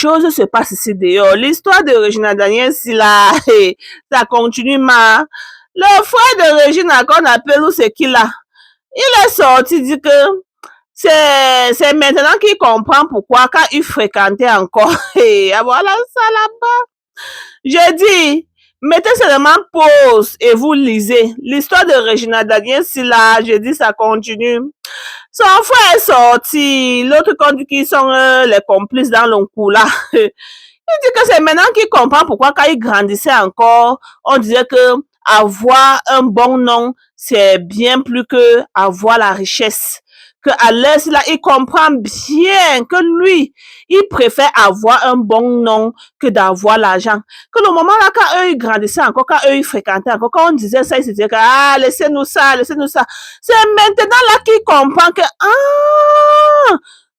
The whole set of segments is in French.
choses se passent ici dehors. L'histoire de Regina Daniels, là, ça continue, ma. Le frère de Regina, qu'on appelle, où c'est qui là? Il est sorti, dit que c'est maintenant qu'il comprend pourquoi quand il fréquentait encore. Et voilà ça là-bas. J'ai dit, mettez seulement pause et vous lisez. L'histoire de Regina Daniels, là, j'ai dit, ça continue. Son frère est sorti. L'autre qu'on dit qu'ils sont les complices dans le coup là. Il dit que c'est maintenant qu'il comprend pourquoi quand il grandissait encore, on disait que avoir un bon nom, c'est bien plus que avoir la richesse. Que à l'aise là, il comprend bien que lui, il préfère avoir un bon nom que d'avoir l'argent. Que le moment là, quand eux, ils grandissaient encore, quand eux, ils fréquentaient encore, quand on disait ça, ils se disaient que, ah, laissez-nous ça, laissez-nous ça. C'est maintenant là qu'il comprend que, ah,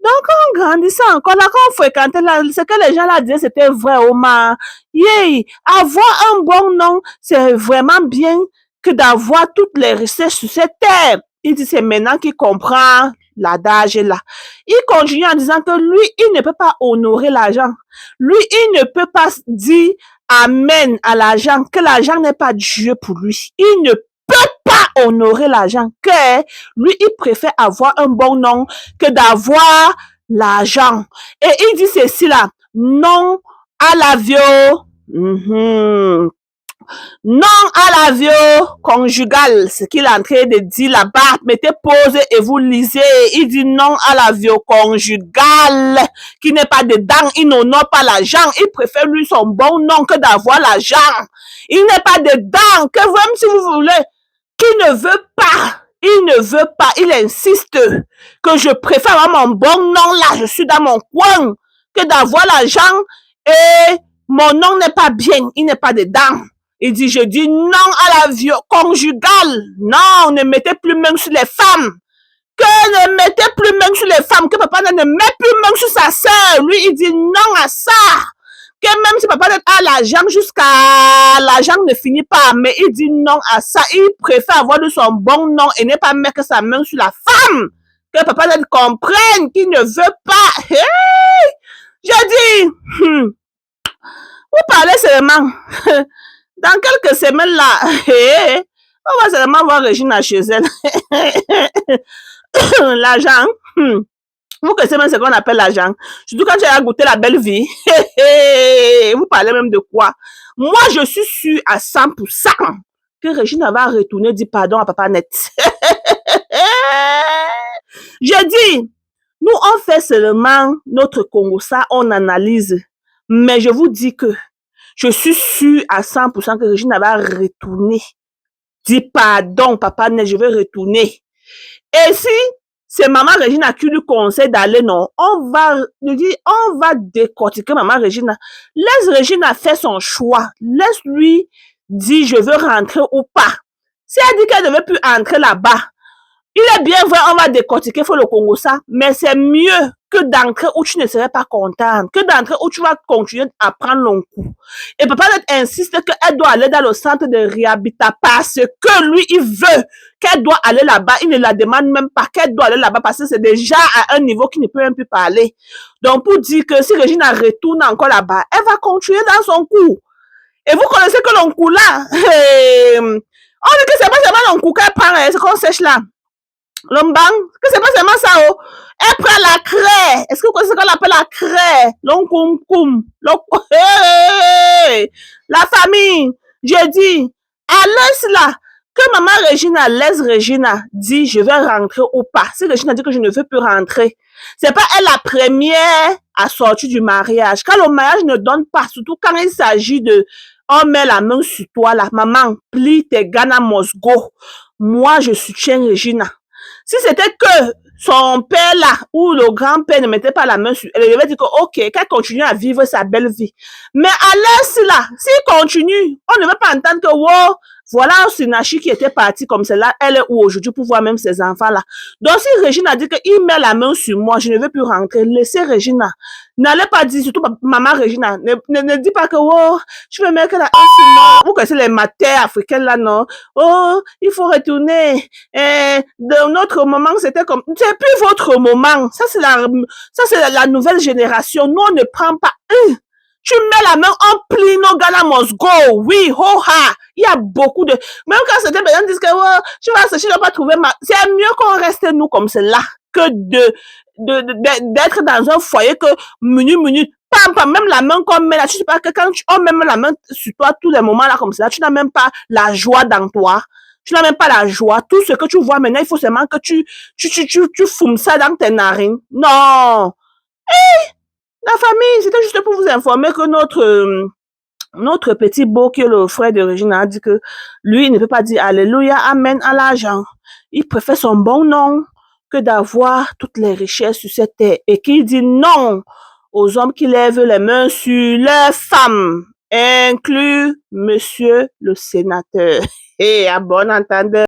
donc, quand on grandissait encore, là, quand on fréquentait, là, ce que les gens là disaient, c'était vrai, Omar. Yeah, avoir un bon nom, c'est vraiment bien que d'avoir toutes les richesses sur cette terre. Il dit, c'est maintenant qu'il comprend l'adage là. Il continue en disant que lui, il ne peut pas honorer l'argent. Lui, il ne peut pas dire amen à l'argent, que l'argent n'est pas Dieu pour lui. Il ne peut pas honorer l'argent, que lui, il préfère avoir un bon nom que d'avoir l'argent. Et il dit ceci là, non à la non à la conjugale, ce qu'il est en train de dire là-bas. Mettez pause et vous lisez. Il dit non à la conjugale, qui n'est pas dedans. Il n'honore pas l'argent. Il préfère lui son bon nom que d'avoir l'argent. Il n'est pas dedans. Que même si vous voulez, qui ne veut pas. Il ne veut pas. Il insiste que je préfère avoir mon bon nom là. Je suis dans mon coin que d'avoir l'argent et mon nom n'est pas bien. Il n'est pas dedans. Il dit, je dis non à la conjugale. Non, ne mettez plus main sur les femmes. Que ne mettez plus main sur les femmes. Que papa ne met plus main sur sa sœur. Lui, il dit non à ça. Que même si papa a l'argent jusqu'à l'argent ne finit pas. Mais il dit non à ça. Il préfère avoir de son bon nom et ne pas mettre sa main sur la femme. Que papa ne comprenne qu'il ne veut pas. Hey! Je dis, vous parlez seulement. Dans quelques semaines là, on va seulement voir Regina chez elle. L'argent, vous connaissez même ce qu'on appelle l'argent. Surtout quand tu as goûté la belle vie. Vous parlez même de quoi? Moi, je suis sûre à 100% que Regina va retourner dire pardon à Papa Net. Je dis, nous on fait seulement notre Congo, ça on analyse. Mais je vous dis que je suis sûre à 100% que Regina va retourner. Dis pardon, Papa Net, je vais retourner. Et si c'est maman Regina qui lui conseille d'aller, non, on va décortiquer maman Regina. Laisse Regina faire son choix. Laisse-lui dire je veux rentrer ou pas. Si elle dit qu'elle ne veut plus entrer là-bas, il est bien vrai, on va décortiquer, il faut le Congo ça, mais c'est mieux que d'entrer où tu ne serais pas contente, que d'entrer où tu vas continuer à prendre le coup. Et papa insiste qu'elle doit aller dans le centre de réhabilitation parce que lui, il veut qu'elle doit aller là-bas. Il ne la demande même pas qu'elle doit aller là-bas parce que c'est déjà à un niveau qui ne peut même plus parler. Donc, pour dire que si Regina retourne encore là-bas, elle va continuer dans son coup. Et vous connaissez que le coup là, on dit que c'est pas seulement le coup qu'elle prend, c'est qu'on sèche là. L'ombang, que c'est pas seulement ça, oh. Elle prend la craie. Est-ce que vous connaissez ce qu'on appelle la craie? L'onkoum. La famille. Je dis, à l'aise là, que maman Regina laisse Regina dit je vais rentrer ou pas. Si Regina dit que je ne veux plus rentrer, c'est pas elle la première à sortir du mariage. Quand le mariage ne donne pas, surtout quand il s'agit de on met la main sur toi là, maman, plie tes Ghana Mosgo. Moi, je soutiens Regina. Si c'était que son père là, ou le grand-père ne mettait pas la main sur elle, il devait dire que ok, qu'elle continue à vivre sa belle vie. Mais à l'aise là, s'il continue, on ne veut pas entendre que wow, Voilà Sinachi qui était partie comme cela, elle est où aujourd'hui pour voir même ses enfants-là. Donc si Régine a dit qu'il met la main sur moi, je ne veux plus rentrer, laissez Régina. N'allez pas dire, surtout maman Régina, ne dis pas que oh, je veux mettre la main sur moi. Vous connaissez les matères africaines là, non? Oh, il faut retourner. Dans notre moment, c'était comme, c'est plus votre moment. Ça, c'est la nouvelle génération. Nous, on ne prend pas. Tu mets la main, on plie nos Ghana must go. Oui, ho ha. Il y a beaucoup de, même quand certaines personnes disent que, oh, tu vas chercher, tu n'as pas trouvé c'est mieux qu'on reste nous comme cela que d'être dans un foyer que, minute, même la main qu'on met là, tu sais pas que quand on met la main sur toi tous les moments là comme ça, tu n'as même pas la joie dans toi. Tu n'as même pas la joie. Tout ce que tu vois maintenant, il faut seulement que tu fumes ça dans tes narines. Non. La famille, c'était juste pour vous informer que notre petit beau, qui est le frère de Regina, a dit que lui, il ne peut pas dire Alléluia, Amen à l'argent. Il préfère son bon nom que d'avoir toutes les richesses sur cette terre. Et qu'il dit non aux hommes qui lèvent les mains sur leurs femmes, inclus Monsieur le sénateur. Et à bon entendeur.